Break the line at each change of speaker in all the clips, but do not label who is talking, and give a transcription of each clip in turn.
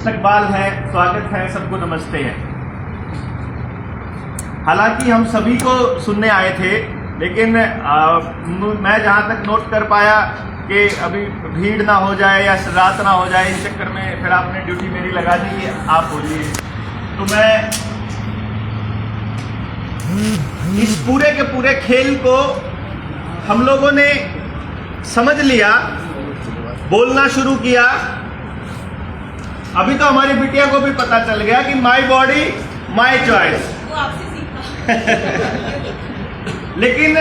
इस्तकबाल है, स्वागत है, सबको नमस्ते है। हालांकि हम सभी को सुनने आए थे, लेकिन मैं जहां तक नोट कर पाया कि अभी भीड़ ना हो जाए या रात ना हो जाए, इस चक्कर में फिर आपने ड्यूटी मेरी लगा दी कि आप बोलिए। तो मैं इस पूरे के पूरे खेल को हम लोगों ने समझ लिया, बोलना शुरू किया। अभी तो हमारी बिटिया को भी पता चल गया कि माई बॉडी माई चॉइस।
वो आपसे सीखा।
लेकिन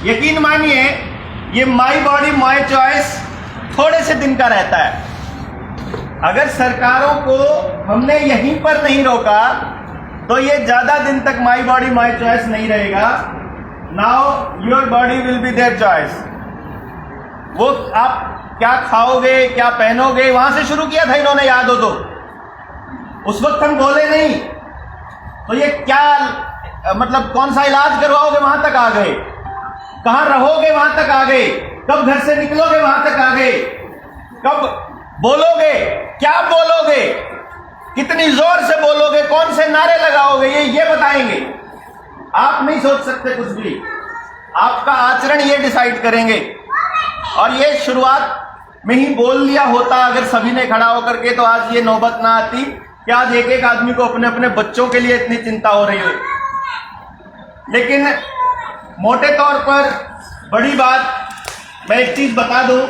यकीन मानिए, ये माई बॉडी माई चॉइस थोड़े से दिन का रहता है। अगर सरकारों को हमने यहीं पर नहीं रोका तो ये ज्यादा दिन तक माई बॉडी माई चॉइस नहीं रहेगा। Now your body will be their choice. वो आप क्या खाओगे, क्या पहनोगे, वहां से शुरू किया था इन्होंने, याद हो तो। उस वक्त हम बोले नहीं तो ये क्या मतलब कौन सा इलाज करवाओगे, वहां तक आ गए। कहां रहोगे, वहां तक आ गए। कब घर से निकलोगे, वहां तक आ गए। कब बोलोगे, क्या बोलोगे, कितनी जोर से बोलोगे, कौन से नारे लगाओगे, ये बताएंगे। आप नहीं सोच सकते कुछ भी, आपका आचरण ये डिसाइड करेंगे। और ये शुरुआत में ही बोल लिया होता अगर सभी ने खड़ा होकर के, तो आज ये नौबत ना आती कि आज एक एक आदमी को अपने अपने बच्चों के लिए इतनी चिंता हो रही हो। लेकिन मोटे तौर पर बड़ी बात मैं एक चीज बता दूं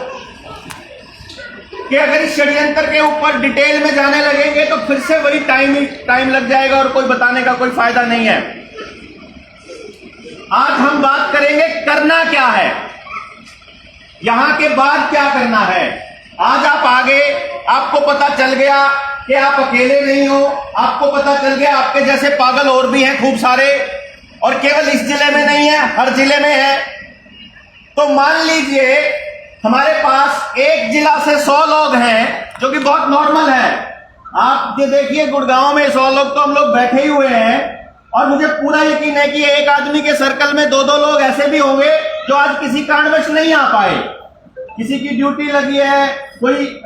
कि अगर इस षड्यंत्र के ऊपर डिटेल में जाने लगेंगे तो फिर से वही टाइम लग जाएगा और कोई बताने का कोई फायदा नहीं है। आज हम बात करेंगे करना क्या है, यहां के बाद क्या करना है। आज आप आगे, आपको पता चल गया कि आप अकेले नहीं हो, आपको पता चल गया आपके जैसे पागल और भी हैं खूब सारे, और केवल इस जिले में नहीं है, हर जिले में है। तो मान लीजिए हमारे पास एक जिला से 100 लोग हैं, जो कि बहुत नॉर्मल है। आप ये देखिए गुड़गांव में 100 लोग तो हम लोग बैठे ही हुए हैं, और मुझे पूरा यकीन है कि एक आदमी के सर्कल में 2-2 लोग ऐसे भी होंगे जो आज किसी कारणवश नहीं आ पाए। किसी की ड्यूटी लगी है, कोई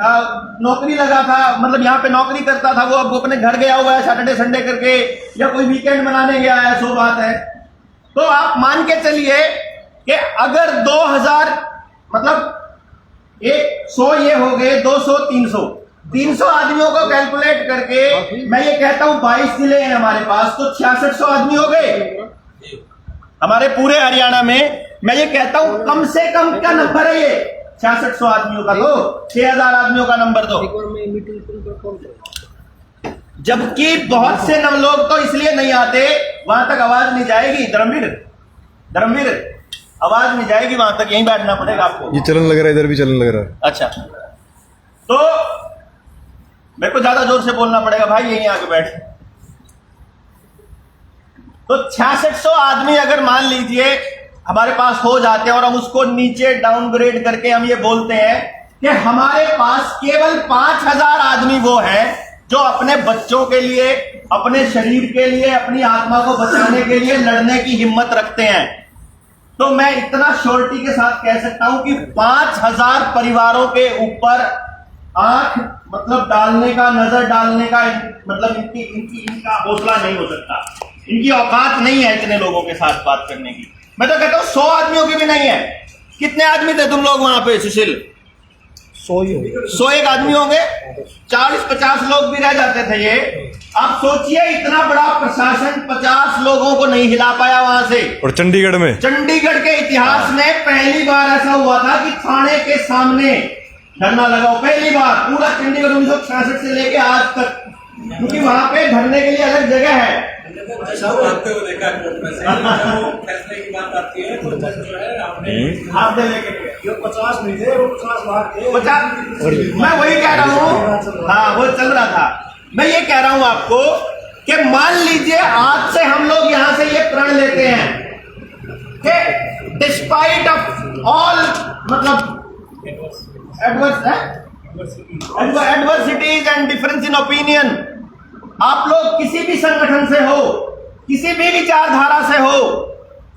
नौकरी लगा था, मतलब यहाँ पे नौकरी करता था, वो अब अपने घर गया हुआ है सैटरडे संडे करके, या कोई वीकेंड मनाने गया है, सो बात है। तो आप मान के चलिए कि अगर 2000 मतलब 100 ये हो गए, 200, 300 आदमियों को कैलकुलेट करके मैं ये कहता हूं 22 जिले हैं हमारे पास, तो 6600 आदमी हो गए हमारे पूरे हरियाणा में। मैं ये कहता हूं कम से कम क्या नंबर है ये, 6600 आदमियों का, तो 6000 आदमियों का नंबर दो। जबकि बहुत से नम लोग तो इसलिए नहीं आते, वहां तक आवाज नहीं जाएगी। धर्मवीर आवाज नहीं जाएगी वहां तक, यहीं बैठना पड़ेगा आपको।
ये चलन लग रहा है, इधर भी चलन लग रहा है।
अच्छा, तो मेरे को ज्यादा जोर से बोलना पड़ेगा भाई, यहीं आके बैठ। तो 6600 आदमी अगर मान लीजिए हमारे पास हो जाते हैं, और हम उसको नीचे डाउनग्रेड करके हम ये बोलते हैं कि हमारे पास केवल 5000 आदमी वो हैं जो अपने बच्चों के लिए, अपने शरीर के लिए, अपनी आत्मा को बचाने के लिए लड़ने की हिम्मत रखते हैं। तो मैं इतना श्योरिटी के साथ कह सकता हूं कि 5000 परिवारों के ऊपर आंख मतलब डालने का, नजर डालने का मतलब इनका हौसला नहीं हो सकता, इनकी औकात नहीं है इतने लोगों के साथ बात करने की। मैं तो कहता हूं 100 आदमियों की भी नहीं है। कितने आदमी थे तुम लोग वहां पे सुशील? 101 आदमी होंगे, 40-50 लोग भी रह जाते थे। ये आप सोचिए, इतना बड़ा प्रशासन 50 लोगों को नहीं हिला पाया वहां से।
और चंडीगढ़ के
इतिहास में पहली बार ऐसा हुआ था कि थाने के सामने धरना लगाओ, पहली बार पूरा चंडीगढ़ 1966 से लेके आज तक, क्योंकि वहां पे धरने के लिए अलग जगह है।
फैसले की बात आती है तो जो है
आपने लेके
50 नहीं थे, वो 50 लाख थे।
50, मैं वही कह रहा हूँ। हाँ, वो चल रहा था। मैं ये कह रहा हूं आपको कि मान लीजिए आज से हम लोग यहां से ये प्रण लेते हैं कि डिस्पाइट ऑफ ऑल मतलब adversities and difference in opinion, आप लोग किसी भी संगठन से हो, किसी भी विचारधारा से हो,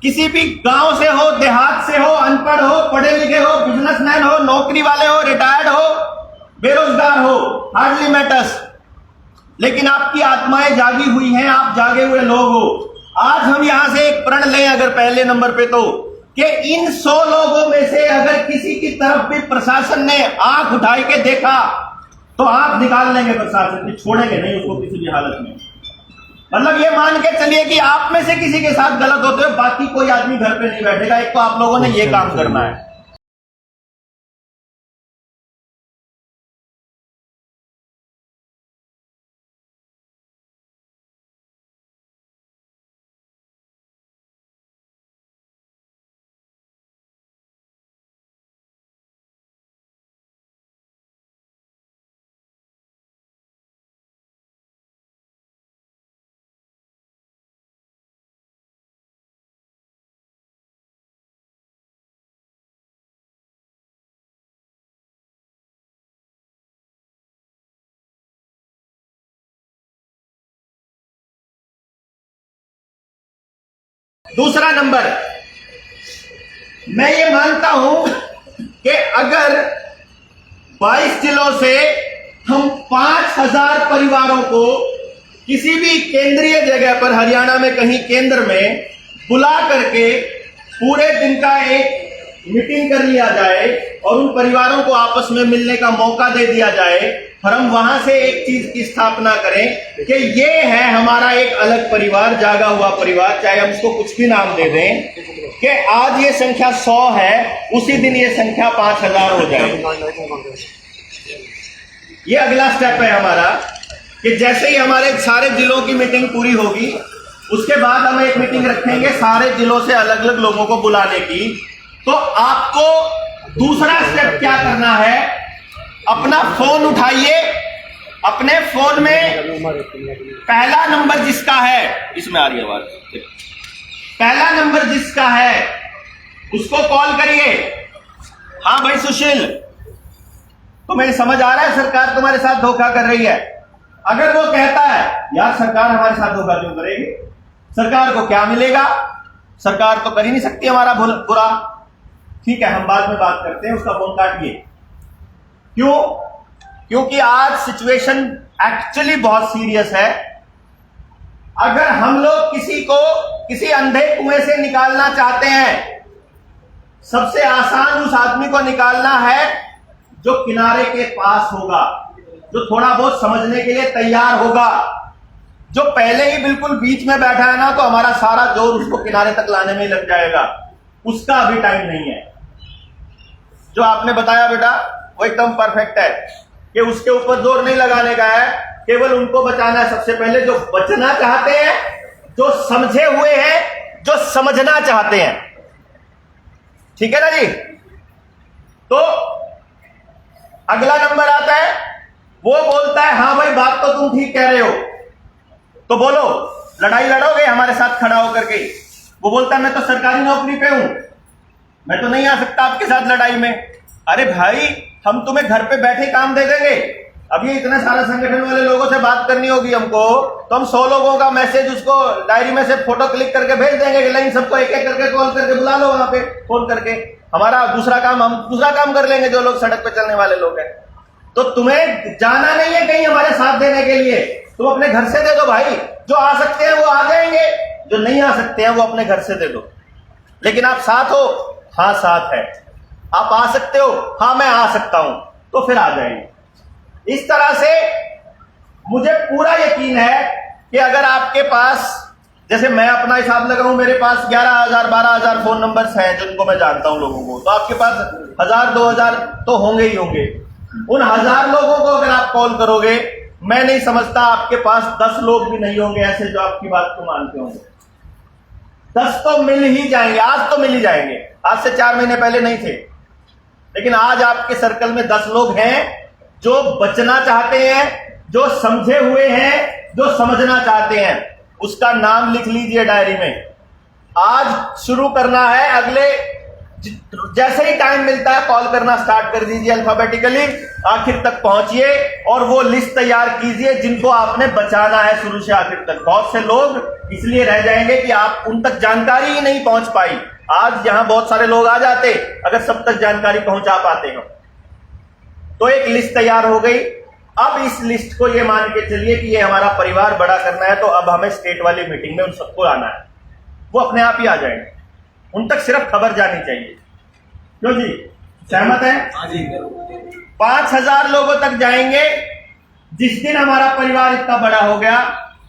किसी भी गांव से हो, देहात से हो, अनपढ़ हो, पढ़े लिखे हो, बिजनेसमैन हो, नौकरी वाले हो, रिटायर्ड हो, बेरोजगार हो, हार्डली मैटर्स, लेकिन आपकी आत्माएं जागी हुई हैं, आप जागे हुए लोग हो। आज हम यहां से एक प्रण लें अगर पहले नंबर पे, तो कि इन 100 लोगों में से अगर किसी की तरफ भी प्रशासन ने आंख उठाई के देखा तो आंख निकाल लेंगे प्रशासन की, छोड़ेंगे नहीं उसको किसी भी हालत में। मतलब ये मान के चलिए कि आप में से किसी के साथ गलत होते हो, बाकी कोई आदमी घर पे नहीं बैठेगा। एक तो आप लोगों ने ये काम करना है। दूसरा नंबर, मैं ये मानता हूं कि अगर 22 जिलों से हम 5000 परिवारों को किसी भी केंद्रीय जगह पर, हरियाणा में कहीं केंद्र में बुला करके पूरे दिन का एक मीटिंग कर लिया जाए और उन परिवारों को आपस में मिलने का मौका दे दिया जाए, और हम वहां से एक चीज की स्थापना करें कि ये है हमारा एक अलग परिवार, जागा हुआ परिवार, चाहे हम उसको कुछ भी नाम दे दें, कि आज ये संख्या 100 है, उसी दिन ये संख्या 5000 हो जाए। ये अगला स्टेप है हमारा, कि जैसे ही हमारे सारे जिलों की मीटिंग पूरी होगी, उसके बाद हम एक मीटिंग रखेंगे सारे जिलों से अलग अलग लोगों को बुलाने की। तो आपको दूसरा स्टेप क्या करना है, अपना फोन उठाइए, अपने फोन में पहला नंबर जिसका है, इसमें आ रही है आवाज, पहला नंबर जिसका है उसको कॉल करिए। हाँ भाई सुशील, तुम्हें समझ आ रहा है सरकार तुम्हारे साथ धोखा कर रही है। अगर वो कहता है यार सरकार हमारे साथ धोखा क्यों करेगी, सरकार को क्या मिलेगा, सरकार तो कर ही नहीं सकती हमारा बुरा, ठीक है हम बाद में बात करते हैं, उसका फोन काटिए। क्यों? क्योंकि आज सिचुएशन एक्चुअली बहुत सीरियस है। अगर हम लोग किसी को किसी अंधे कुएं से निकालना चाहते हैं, सबसे आसान उस आदमी को निकालना है जो किनारे के पास होगा, जो थोड़ा बहुत समझने के लिए तैयार होगा। जो पहले ही बिल्कुल बीच में बैठा है ना, तो हमारा सारा जोर उसको किनारे तक लाने में लग जाएगा, उसका अभी टाइम नहीं है। जो आपने बताया बेटा वो एकदम परफेक्ट है कि उसके ऊपर जोर नहीं लगाने का है, केवल उनको बचाना है। सबसे पहले जो बचना चाहते हैं, जो समझे हुए हैं, जो समझना चाहते हैं, ठीक है ना जी। तो अगला नंबर आता है, वो बोलता है हाँ भाई बात तो तुम ठीक कह रहे हो, तो बोलो लड़ाई लड़ोगे हमारे साथ खड़ा होकर के। वो बोलता है मैं तो सरकारी नौकरी पे हूं, मैं तो नहीं आ सकता आपके साथ लड़ाई में। अरे भाई हम तुम्हें घर पे बैठे काम दे देंगे, अब ये इतने सारे संगठन वाले लोगों से बात करनी होगी हमको, तो हम 100 लोगों का मैसेज उसको डायरी में से फोटो क्लिक करके भेज देंगे कि लाइन सबको एक एक करके कॉल करके बुला लो वहां पे फोन करके। हमारा दूसरा काम, हम दूसरा काम कर लेंगे जो लोग सड़क पे चलने वाले लोग हैं। तो तुम्हें जाना नहीं है कहीं हमारे साथ देने के लिए, तुम अपने घर से दे दो भाई। जो आ सकते हैं वो आ जाएंगे, जो नहीं आ सकते हैं वो अपने घर से दे दो। लेकिन आप साथ हो, हाँ साथ है। आप आ सकते हो, हाँ मैं आ सकता हूं, तो फिर आ जाएंगे। इस तरह से मुझे पूरा यकीन है कि अगर आपके पास, जैसे मैं अपना हिसाब लगाऊं, मेरे पास 11,000 12,000 फोन नंबर्स हैं जिनको मैं जानता हूं लोगों को, तो आपके पास 1000 2000 तो होंगे ही होंगे। उन 1000 लोगों को अगर आप कॉल करोगे, मैं नहीं समझता आपके पास 10 लोग भी नहीं होंगे ऐसे जो आपकी बात को मानते होंगे। 10 तो मिल ही जाएंगे, आज तो मिल ही जाएंगे। आज से 4 महीने पहले नहीं थे, लेकिन आज आपके सर्कल में 10 लोग हैं जो बचना चाहते हैं, जो समझे हुए हैं, जो समझना चाहते हैं। उसका नाम लिख लीजिए डायरी में। आज शुरू करना है, अगले जैसे ही टाइम मिलता है कॉल करना स्टार्ट कर दीजिए अल्फाबेटिकली, आखिर तक पहुंचिए और वो लिस्ट तैयार कीजिए जिनको आपने बचाना है शुरू से आखिर तक। बहुत से लोग इसलिए रह जाएंगे कि आप उन तक जानकारी ही नहीं पहुंच पाई। आज यहां बहुत सारे लोग आ जाते अगर सब तक जानकारी पहुंचा पाते हो। तो एक लिस्ट तैयार हो गई, अब इस लिस्ट को ये मान के चलिए कि ये हमारा परिवार बड़ा करना है, तो अब हमें स्टेट वाली मीटिंग में उन सबको आना है। वो अपने आप ही आ जाएंगे, उन तक सिर्फ खबर जानी चाहिए। क्यों जी, सहमत है? 5000 लोगों तक जाएंगे। जिस दिन हमारा परिवार इतना बड़ा हो गया,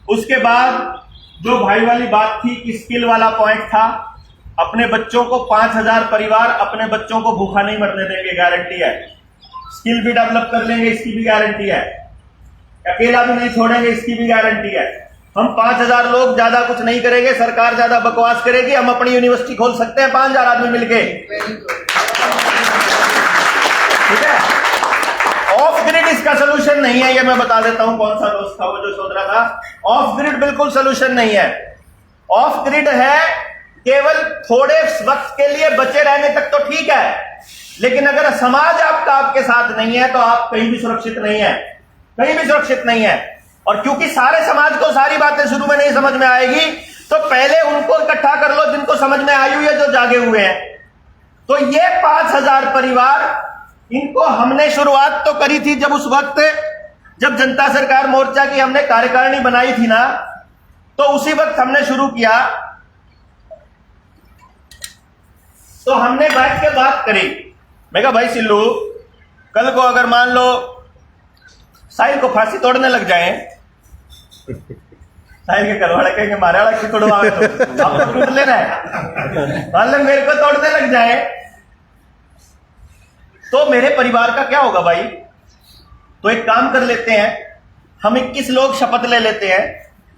उसके बाद जो भाई वाली बात थी कि स्किल वाला पॉइंट था, अपने बच्चों को 5000 परिवार अपने बच्चों को भूखा नहीं मरने देंगे, गारंटी है। स्किल भी डेवलप कर लेंगे, इसकी भी गारंटी है। अकेला भी नहीं छोड़ेंगे, इसकी भी गारंटी है। हम 5000 लोग, ज्यादा कुछ नहीं करेंगे, सरकार ज्यादा बकवास करेगी, हम अपनी यूनिवर्सिटी खोल सकते हैं 5000 आदमी मिलके, ठीक है। ऑफ ग्रिड इसका सोल्यूशन नहीं है, ये मैं बता देता हूं। कौन सा दोस्त था वो जो सोच रहा था ऑफ ग्रिड बिल्कुल सोल्यूशन नहीं है। ऑफ ग्रिड है केवल थोड़े वक्त के लिए बचे रहने तक तो ठीक है, लेकिन अगर समाज आपका आपके साथ नहीं है तो आप कहीं भी सुरक्षित नहीं है, कहीं भी सुरक्षित नहीं है। और क्योंकि सारे समाज को सारी बातें शुरू में नहीं समझ में आएगी, तो पहले उनको इकट्ठा कर लो जिनको समझ में आई हुई है, जो जागे हुए हैं। तो ये 5000 परिवार, इनको हमने शुरुआत तो करी थी जब उस वक्त जब जनता सरकार मोर्चा की हमने कार्यकारिणी बनाई थी ना, तो उसी वक्त हमने शुरू किया। तो हमने बैठ के बात करी। मैं कहा भाई सिल्लू, कल को अगर मान लो साहिल को फांसी तोड़ने लग जाए, साहिल के घरवाले कहेंगे मारे वाला क्यों तोड़वाओगे, तो आप तो टूट लेना है, मान लो मेरे को तोड़ने लग जाए तो मेरे परिवार का क्या होगा भाई? तो एक काम कर लेते हैं, हम 21 लोग शपथ ले लेते हैं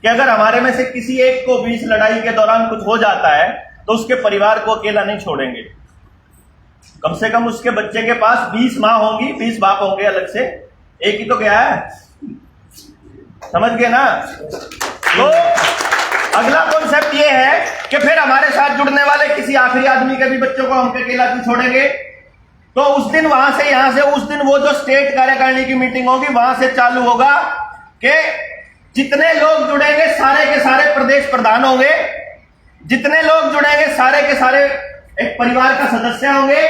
कि अगर हमारे में से किसी एक को 20 लड़ाई के दौरान कुछ हो जाता है तो उसके परिवार को अकेला नहीं छोड़ेंगे। कम से कम उसके बच्चे के पास 20 माँ होंगी, 20 बाप होंगे अलग से, एक ही तो क्या है, समझ गए ना? तो अगला कॉन्सेप्ट ये है कि फिर हमारे साथ जुड़ने वाले किसी आखिरी आदमी के भी बच्चों को हम अकेला क्यों छोड़ेंगे? तो उस दिन वहां से, यहां से उस दिन वो जो स्टेट कार्यकारिणी की मीटिंग होगी, वहां से चालू होगा कि जितने लोग जुड़ेंगे सारे के सारे प्रदेश प्रधान होंगे, जितने लोग जुड़ेंगे सारे के सारे एक परिवार का सदस्य होंगे,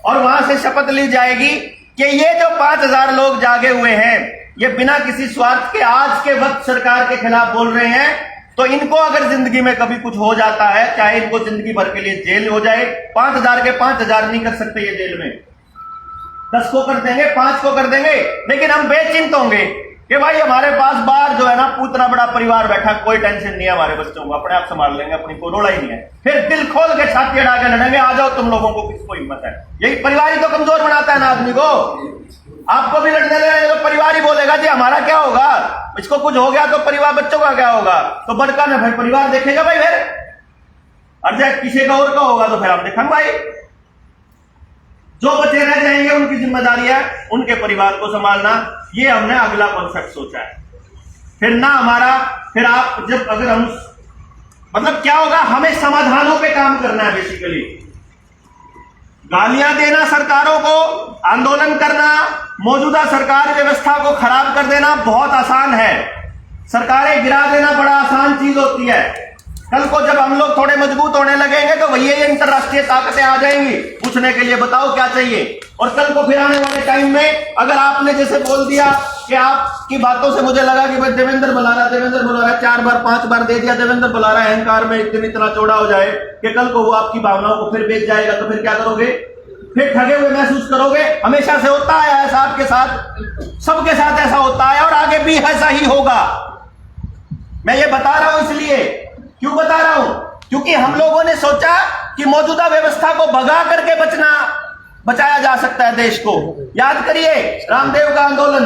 और वहां से शपथ ली जाएगी कि ये जो 5000 लोग जागे हुए हैं, ये बिना किसी स्वार्थ के आज के वक्त सरकार के खिलाफ बोल रहे हैं, तो इनको अगर जिंदगी में कभी कुछ हो जाता है, चाहे इनको जिंदगी भर के लिए जेल हो जाए, 5000 के 5000 नहीं कर सकते ये जेल में, 10 को कर देंगे, 5 को कर देंगे, लेकिन हम बेचिंत होंगे कि भाई हमारे पास बाहर जो है ना इतना बड़ा परिवार बैठा, कोई टेंशन नहीं है, हमारे बच्चों को अपने आप संभाल लेंगे, अपनी को रोड़ा ही नहीं है। फिर दिल खोल के छाती अड़ा के लड़ेंगे, आ जाओ तुम लोगों को किसको हिम्मत है। यही परिवार ही तो कमजोर बनाता है ना आदमी को। आपको भी लड़ने लगे तो परिवार ही बोलेगा जी हमारा क्या होगा, इसको कुछ हो गया तो परिवार, बच्चों का क्या होगा, तो बड़का ना भाई परिवार देखेगा भाई, फिर और जब किसी का और का होगा तो फिर हम देखेंगे भाई। जो बच्चे रह जाएंगे उनकी जिम्मेदारी है उनके परिवार को संभालना। ये हमने अगला कॉन्सेप्ट सोचा है। फिर ना हमारा, फिर आप जब अगर हम, मतलब क्या होगा, हमें समाधानों पे काम करना है बेसिकली। गालियां देना सरकारों को, आंदोलन करना, मौजूदा सरकार व्यवस्था को खराब कर देना बहुत आसान है, सरकारें गिरा देना बड़ा आसान चीज होती है। कल को जब हम लोग थोड़े मजबूत होने लगेंगे तो वही ये अंतरराष्ट्रीय ताकतें आ जाएंगी पूछने के लिए बताओ क्या चाहिए। और कल को फिर आने वाले टाइम में अगर आपने जैसे बोल दिया कि आपकी बातों से मुझे लगा कि भाई देवेंद्र बुलारा 4 बार 5 बार दे दिया, देवेंद्र बुलारा अहंकार में एक दिन इतना चौड़ा हो जाए कि कल को वो आपकी भावनाओं को फिर बेच जाएगा, तो फिर क्या करोगे? फिर ठगे हुए महसूस करोगे। हमेशा से होता है ऐसा, आपके साथ, सबके साथ ऐसा होता है और आगे भी ऐसा ही होगा। मैं ये बता रहा हूं, इसलिए क्यों बता रहा हूं? क्योंकि हम लोगों ने सोचा कि मौजूदा व्यवस्था को भगा करके बचाया जा सकता है देश को। याद करिए रामदेव का आंदोलन,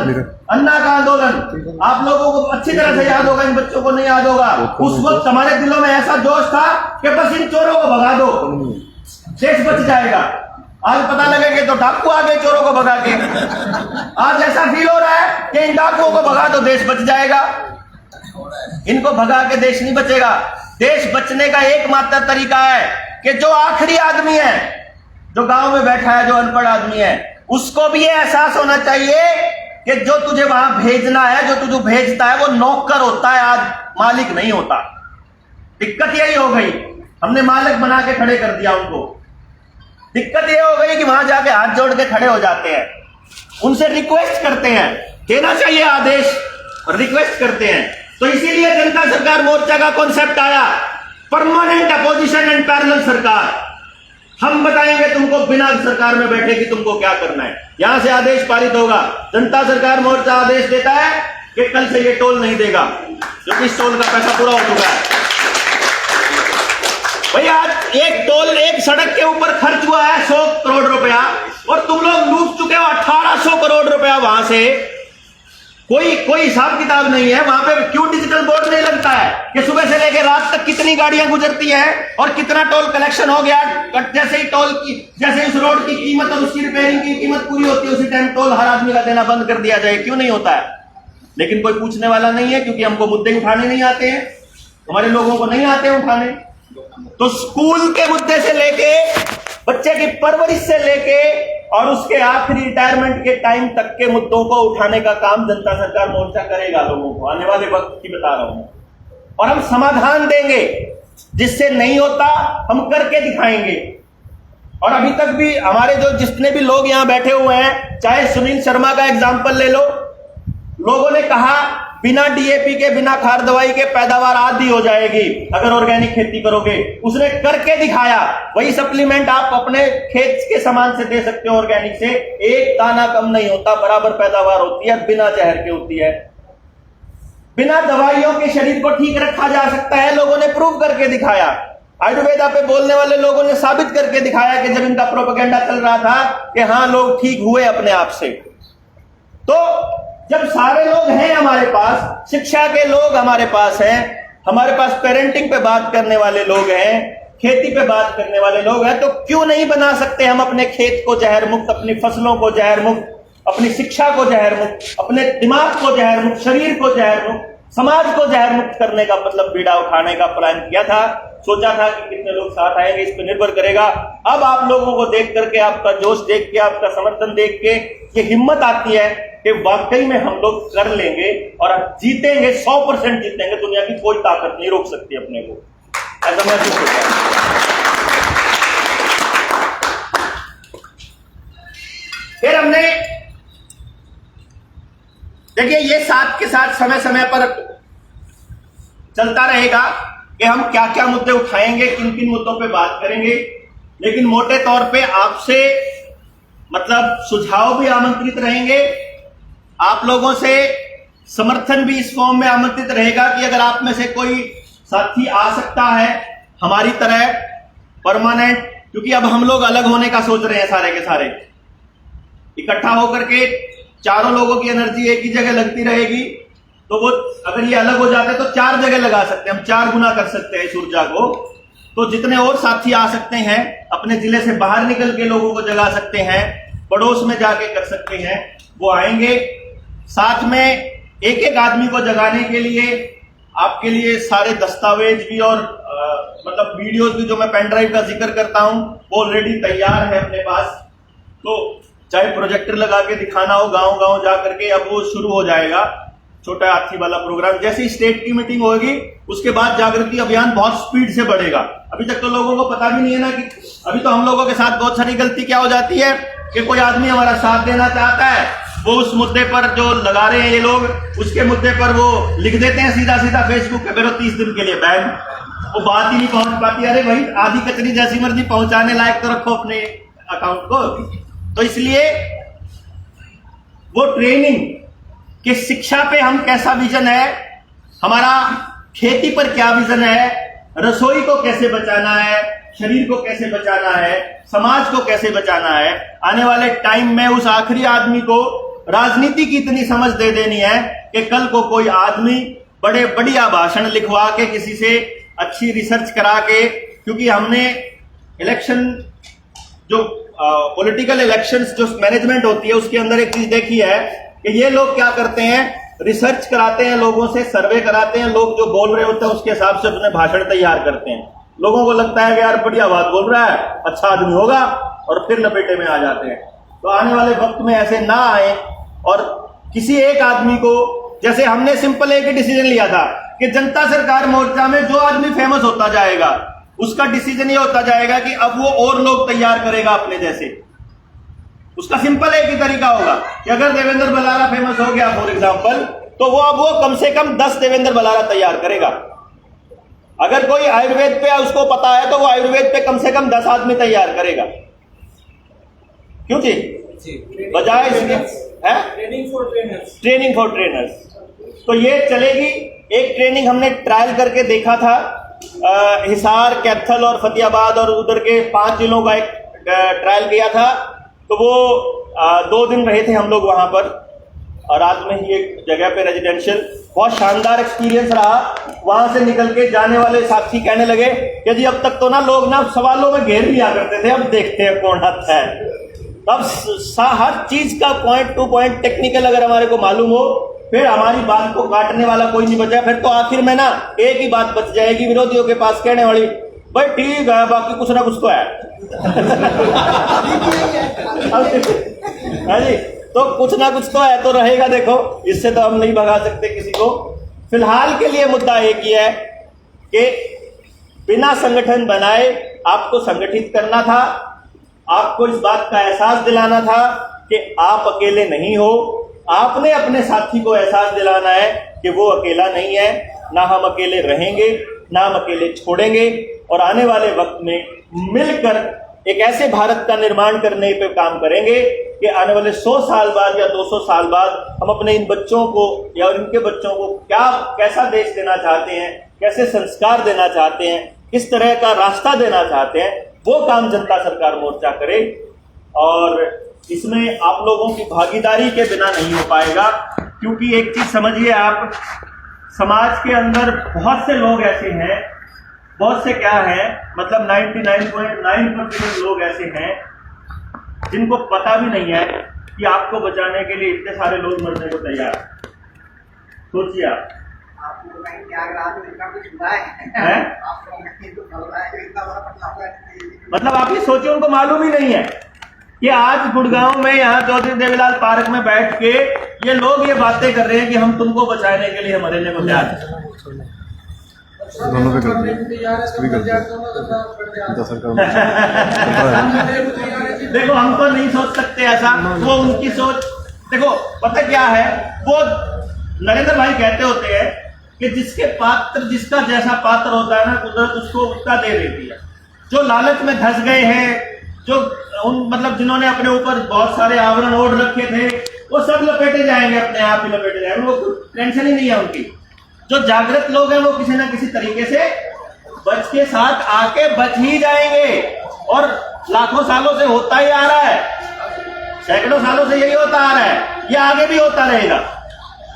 अन्ना का आंदोलन, आप लोगों को अच्छी तरह से याद होगा, इन बच्चों को नहीं याद होगा। उस वक्त हमारे दिलों में ऐसा जोश था कि बस इन चोरों को भगा दो, देश बच जाएगा। आज पता लगेगा तो डाकू आ गए चोरों को भगा के। आज ऐसा फील हो रहा है कि इन डाकुओं को भगा दो, देश बच जाएगा। इनको भगा के देश नहीं बचेगा। देश बचने का एकमात्र तरीका है कि जो आखिरी आदमी है, जो गांव में बैठा है, जो अनपढ़ आदमी है, उसको भी ये एहसास होना चाहिए कि जो तुझे वहां भेजना है, जो तुझे भेजता है, वो नौकर होता है, आज मालिक नहीं होता। दिक्कत यही हो गई, हमने मालिक बना के खड़े कर दिया उनको। दिक्कत ये हो गई कि वहां जाके हाथ जोड़ के खड़े हो जाते हैं, उनसे रिक्वेस्ट करते हैं देना चाहिए आदेश और रिक्वेस्ट करते हैं। तो इसीलिए जनता सरकार मोर्चा का कॉन्सेप्ट आया, परमानेंट अपोजिशन एंड पैरेलल सरकार। हम बताएंगे तुमको बिना सरकार में बैठे कि तुमको क्या करना है। यहां से आदेश पारित होगा, जनता सरकार मोर्चा आदेश देता है कि कल से ये टोल नहीं देगा, क्योंकि इस टोल का पैसा पूरा हो चुका है। भैया एक टोल, एक सड़क के ऊपर खर्च हुआ है 100 करोड़ रुपया, और तुम लोग लूट चुके हो 1800 करोड़ रुपया वहां से। कोई हिसाब किताब नहीं है वहां पे। क्यों डिजिटल बोर्ड नहीं लगता है कि सुबह से लेकर रात तक कितनी गाड़ियां गुजरती हैं और कितना टोल कलेक्शन हो गया। जैसे ही टोल की, जैसे उस रोड की कीमत और उसकी रिपेयरिंग की कीमत पूरी होती है, उसी टाइम टोल हर आदमी का देना बंद कर दिया जाए। क्यों नहीं होता है? लेकिन कोई पूछने वाला नहीं है, क्योंकि हमको मुद्दे उठाने नहीं आते हैं, हमारे लोगों को नहीं आते उठाने। तो स्कूल के मुद्दे से लेके, बच्चे की परवरिश से लेके और उसके आखिरी रिटायरमेंट के टाइम तक के मुद्दों को उठाने का काम जनता सरकार मोर्चा करेगा लोगों को, आने वाले वक्त की बता रहा हूं। और हम समाधान देंगे, जिससे नहीं होता हम करके दिखाएंगे। और अभी तक भी हमारे जो जितने भी लोग यहां बैठे हुए हैं, चाहे सुनील शर्मा का एग्जाम्पल ले लो, लोगों ने कहा बिना डीएपी के, बिना खाद दवाई के पैदावार आधी हो जाएगी अगर ऑर्गेनिक खेती करोगे। उसने करके दिखाया। वही सप्लीमेंट आप अपने खेत के सामान से दे सकते हो, ऑर्गेनिक से एक दाना कम नहीं होता, बराबर पैदावार होती है, बिना जहर के होती है। बिना दवाइयों के शरीर को ठीक रखा जा सकता है, लोगों ने प्रूव करके दिखाया। आयुर्वेदा पे बोलने वाले लोगों ने साबित करके दिखाया कि जब इनका प्रोपेगेंडा चल रहा था कि हाँ लोग ठीक हुए अपने आप से। तो जब सारे लोग हैं हमारे पास, शिक्षा के लोग हमारे पास हैं, हमारे पास पेरेंटिंग पे बात करने वाले लोग हैं, खेती पे बात करने वाले लोग हैं, तो क्यों नहीं बना सकते हम अपने खेत को जहर मुक्त, अपनी फसलों को जहर मुक्त, अपनी शिक्षा को जहर मुक्त, अपने दिमाग को जहर मुक्त, शरीर को जहर मुक्त, समाज को जहर मुक्त करने का मतलब बीड़ा उठाने का प्लान किया था। सोचा था कि कितने लोग साथ आएंगे इस पर निर्भर करेगा। अब आप लोगों को देख करके, आपका जोश देख के, आपका समर्थन देख के ये हिम्मत आती है कि वाकई में हम लोग कर लेंगे और जीतेंगे, 100% जीतेंगे। दुनिया की कोई ताकत नहीं रोक सकती अपने को, ऐसा महसूस होता है। फिर हमने देखिए, ये साथ के साथ समय समय पर चलता रहेगा कि हम क्या क्या मुद्दे उठाएंगे, किन किन मुद्दों पे बात करेंगे। लेकिन मोटे तौर पे आपसे मतलब सुझाव भी आमंत्रित रहेंगे, आप लोगों से समर्थन भी इस फॉर्म में आमंत्रित रहेगा कि अगर आप में से कोई साथी आ सकता है हमारी तरह परमानेंट, क्योंकि अब हम लोग अलग होने का सोच रहे हैं, सारे के सारे इकट्ठा होकर के चारों लोगों की एनर्जी एक ही जगह लगती रहेगी, तो वो अगर ये अलग हो जाते हैं तो 4 जगह लगा सकते हैं, हम 4 गुना कर सकते हैं इस ऊर्जा को। तो जितने और साथी आ सकते हैं, अपने जिले से बाहर निकल के लोगों को जगा सकते हैं, पड़ोस में जाके कर सकते हैं, वो आएंगे। साथ में एक एक आदमी को जगाने के लिए आपके लिए सारे दस्तावेज भी और मतलब वीडियोस भी, जो मैं पेन ड्राइव का जिक्र करता हूं, वो ऑलरेडी तैयार है अपने पास। तो चाहे प्रोजेक्टर लगा के दिखाना हो गांव गांव जा करके, अब वो शुरू हो जाएगा छोटा हाथी वाला प्रोग्राम। जैसे स्टेट की मीटिंग होगी उसके बाद जागृति अभियान बहुत स्पीड से बढ़ेगा। अभी तक तो लोगों को पता भी नहीं है ना, कि अभी तो हम लोगों के साथ बहुत सारी गलती क्या हो जाती है कि कोई आदमी हमारा साथ देना चाहता है, वो उस मुद्दे पर जो लगा रहे हैं ये लोग, उसके मुद्दे पर वो लिख देते हैं सीधा सीधा फेसबुक पे, फिर 30 दिन के लिए बैन, वो बात ही नहीं पहुंच पाती। अरे भाई, आधी कचरी जैसी मर्जी पहुंचाने लायक तो रखो अपने अकाउंट को। तो इसलिए वो ट्रेनिंग कि शिक्षा पे हम कैसा विजन है, हमारा खेती पर क्या विजन है, रसोई को कैसे बचाना है, शरीर को कैसे बचाना है, समाज को कैसे बचाना है, आने वाले टाइम में उस आखिरी आदमी को राजनीति की इतनी समझ दे देनी है कि कल को कोई आदमी बड़े बढ़िया भाषण लिखवा के, किसी से अच्छी रिसर्च करा के, क्योंकि हमने इलेक्शन जो पॉलिटिकल इलेक्शंस जो मैनेजमेंट होती है उसके अंदर एक चीज देखी है कि ये लोग क्या करते हैं, रिसर्च कराते हैं, लोगों से सर्वे कराते हैं, लोग जो बोल रहे होते हैं उसके हिसाब से अपने भाषण तैयार करते हैं। लोगों को लगता है कि यार बढ़िया बात बोल रहा है, अच्छा आदमी होगा, और फिर लपेटे में आ जाते हैं। तो आने वाले वक्त में ऐसे ना आए और किसी एक आदमी को, जैसे हमने सिंपल एक ही डिसीजन लिया था कि जनता सरकार मोर्चा में जो आदमी फेमस होता जाएगा उसका डिसीजन ये होता जाएगा कि अब वो और लोग तैयार करेगा अपने जैसे। उसका सिंपल एक ही तरीका होगा कि अगर देवेंद्र बलारा फेमस हो गया फॉर एग्जांपल, तो वो कम से कम 10 देवेंद्र बलारा तैयार करेगा। अगर कोई आयुर्वेद पे उसको पता है तो वो आयुर्वेद पे कम से कम 10 आदमी तैयार करेगा। क्यों जी? बजाय इसके है ट्रेनिंग फॉर ट्रेनर्स। तो ये चलेगी। एक ट्रेनिंग हमने ट्रायल करके देखा था, हिसार, कैथल और फतेहाबाद और उधर के 5 जिलों का एक ट्रायल किया था। तो वो 2 दिन रहे थे हम लोग वहां पर, और रात में ही एक जगह पे रेजिडेंशियल। बहुत शानदार एक्सपीरियंस रहा। वहां से निकल के जाने वाले साथी कहने लगे कि जी अब तक तो ना लोग ना सवालों में घेर लिया करते थे, अब देखते हैं कौन आता है। अब हर चीज का पॉइंट टू पॉइंट टेक्निकल अगर हमारे को मालूम हो, फिर हमारी बात को काटने वाला कोई नहीं बचा। फिर तो आखिर में ना एक ही बात बच जाएगी विरोधियों के पास कहने वाली, भाई ठीक है बाकी कुछ ना कुछ तो है। जी, तो कुछ ना कुछ तो है तो रहेगा। देखो, इससे तो हम नहीं भगा सकते किसी को। फिलहाल के लिए मुद्दा एक ही है कि बिना संगठन बनाए आपको संगठित करना था। आपको इस बात का एहसास दिलाना था कि आप अकेले नहीं हो। आपने अपने साथी को एहसास दिलाना है कि वो अकेला नहीं है, ना हम अकेले रहेंगे, ना हम अकेले छोड़ेंगे। और आने वाले वक्त में मिलकर एक ऐसे भारत का निर्माण करने पे काम करेंगे कि आने वाले 100 साल बाद या 200 साल बाद हम अपने इन बच्चों को या इनके बच्चों को कैसा देश देना चाहते हैं, कैसे संस्कार देना चाहते हैं, किस तरह का रास्ता देना चाहते हैं, वो काम जनता सरकार मोर्चा करे। और इसमें आप लोगों की भागीदारी के बिना नहीं हो पाएगा। क्योंकि एक चीज समझिए आप, समाज के अंदर बहुत से लोग ऐसे हैं, बहुत से क्या हैं, मतलब 99.9% लोग ऐसे हैं जिनको पता भी नहीं है कि आपको बचाने के लिए इतने सारे लोग मरने को तैयार हैं। सोचिए आप, मतलब आप ये सोचिए, उनको मालूम ही नहीं है कि आज गुड़गांव में यहाँ चौधरी देवीलाल पार्क में बैठ के ये लोग ये बातें कर रहे हैं कि हम तुमको बचाने के लिए मरने को तैयार हैं।
दोनों पे करते
देखो, हम तो नहीं सोच सकते ऐसा, वो उनकी सोच। देखो पता क्या है, वो नरेंद्र भाई कहते होते हैं कि जिसका जैसा पात्र होता है ना, कुदरत उसको उसका दे देती है। जो लालच में धंस गए हैं, जो मतलब जिन्होंने अपने ऊपर बहुत सारे आवरण ओढ़ रखे थे, वो सब लपेटे जाएंगे, अपने आप ही लपेटे जाएंगे, वो टेंशन ही नहीं है उनकी। जो जागृत लोग हैं वो किसी ना किसी तरीके से बच के साथ आके बच ही जाएंगे। और लाखों सालों से होता ही आ रहा है, सैकड़ों सालों से यही होता आ रहा है, ये आगे भी होता रहेगा।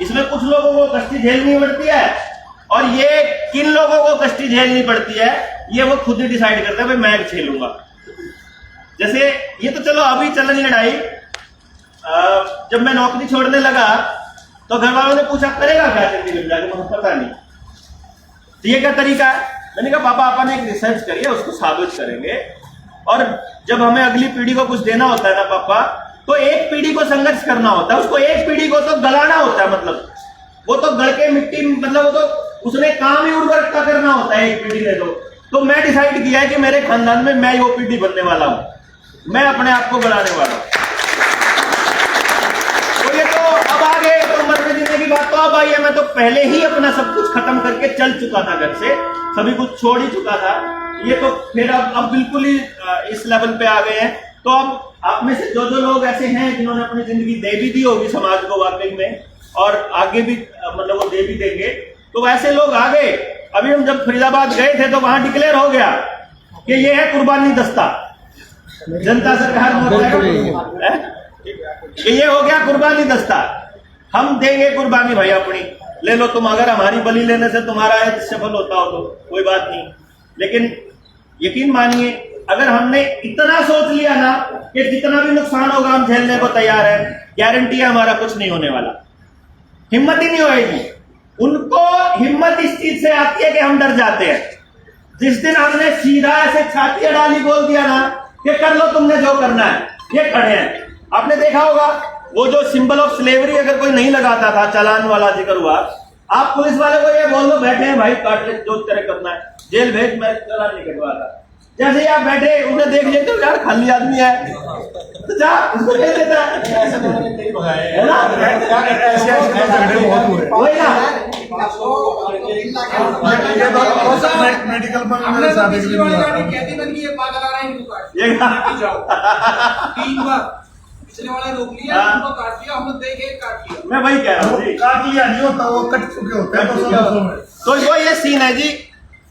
इसमें कुछ लोगों को कष्टी झेलनी पड़ती है, और ये किन लोगों को कष्टी झेलनी पड़ती है ये वो खुद ही डिसाइड करते हैं, भाई मैं झेलूंगा। जैसे ये तो चलो अभी चल रही लड़ाई, जब मैं नौकरी छोड़ने लगा तो घर वालों ने पूछा करेगा क्या चंडीगढ़ जाके, मुझे पता नहीं। तो ये क्या तरीका है? मैंने कहा पापा अपन एक रिसर्च करिए, उसको साबित करेंगे। और जब हमें अगली पीढ़ी को कुछ देना होता है ना पापा, तो एक पीढ़ी को संघर्ष करना होता है, उसको एक पीढ़ी को तो गलाना होता है। मतलब वो तो गड़ के मिट्टी, मतलब वो तो उसने काम ही उर्वरकता करना होता है एक पीढ़ी ने। तो मैं डिसाइड किया है कि मेरे खानदान में मैं वो पीढ़ी बनने वाला हूं, मैं अपने आप को गलाने वाला हूं। तो ये तो अब आ गए, तो मरने जीने की बात तो अब आई है। मैं तो पहले ही अपना सब कुछ खत्म करके चल चुका था, घर से सभी कुछ छोड़ ही चुका था। ये तो फिर अब बिल्कुल ही इस लेवल पे आ गए हैं। तो अब आप में से जो लोग ऐसे हैं जिन्होंने अपनी जिंदगी दे भी दी होगी समाज को वाकई में, और आगे भी मतलब वो दे भी देंगे, तो वैसे लोग आ गए। अभी हम जब फरीदाबाद गए थे तो वहां डिक्लेयर हो गया कि ये है कुर्बानी दस्ता, जनता सरकार मोर्चा, ये हो गया कुर्बानी दस्ता। हम देंगे कुर्बानी भाई अपनी, ले लो तुम। अगर हमारी बलि लेने से तुम्हारा सफल होता हो तो कोई बात नहीं, लेकिन यकीन मानिए अगर हमने इतना सोच लिया ना कि जितना भी नुकसान होगा हम झेलने को तैयार है, गारंटी है हमारा कुछ नहीं होने वाला। हिम्मत ही नहीं होएगी। उनको हिम्मत इस चीज से आती है कि हम डर जाते हैं। जिस दिन हमने सीधा ऐसे छाती अड़ाली बोल दिया ना कि कर लो तुमने जो करना है, ये खड़े हैं। आपने देखा होगा वो जो सिंबल ऑफ स्लेवरी अगर कोई नहीं लगाता था, चालान वाला जिक्र हुआ, आप पुलिस वाले को ये बोल दो बैठे हैं भाई, काट ले जो तरह करना है, जेल भेज, मैं चालान नहीं कटवा रहा। जैसे ही आप बैठे उन्हें देख लेते हो यार खाली आदमी है तो जा उसको दे देता है ना
ऐसे झगड़े बहुत हुए
वही ना
ये तो मेडिकल में मेरे साथ एक दिन हुआ था।
कहती बन की ये पागल आ रहा है इनको काट
ये
जाओ 3 बार पिछले वाला रोक लिया
हाँ।
उनको काट लिया हम लोग देख के काट लिया
मैं वही कह रहा हूँ जी।
काट लिया नहीं होता वो कट चुके होते हैं 200 में।
तो वो ये सीन है जी।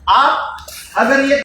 आप अगर ये